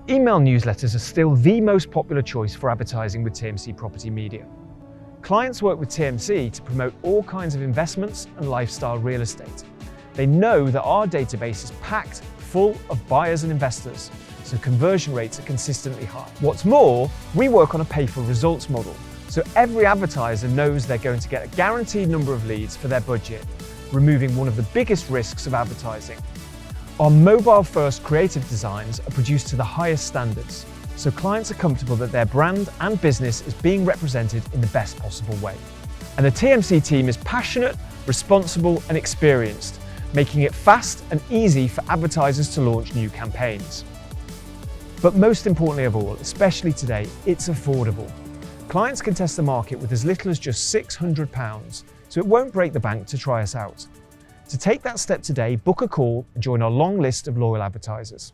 Email newsletters are still the most popular choice for advertising with TMC Property Media. Clients work with TMC to promote all kinds of investments and lifestyle real estate. They know that our database is packed full of buyers and investors, so conversion rates are consistently high. What's more, we work on a pay-for-results model, so every advertiser knows they're going to get a guaranteed number of leads for their budget, removing one of the biggest risks of advertising. Our mobile-first creative designs are produced to the highest standards, so clients are comfortable that their brand and business is being represented in the best possible way. And the TMC team is passionate, responsible and experienced, making it fast and easy for advertisers to launch new campaigns. But most importantly of all, especially today, it's affordable. Clients can test the market with as little as just £600, so it won't break the bank to try us out. To take that step today, book a call and join our long list of loyal advertisers.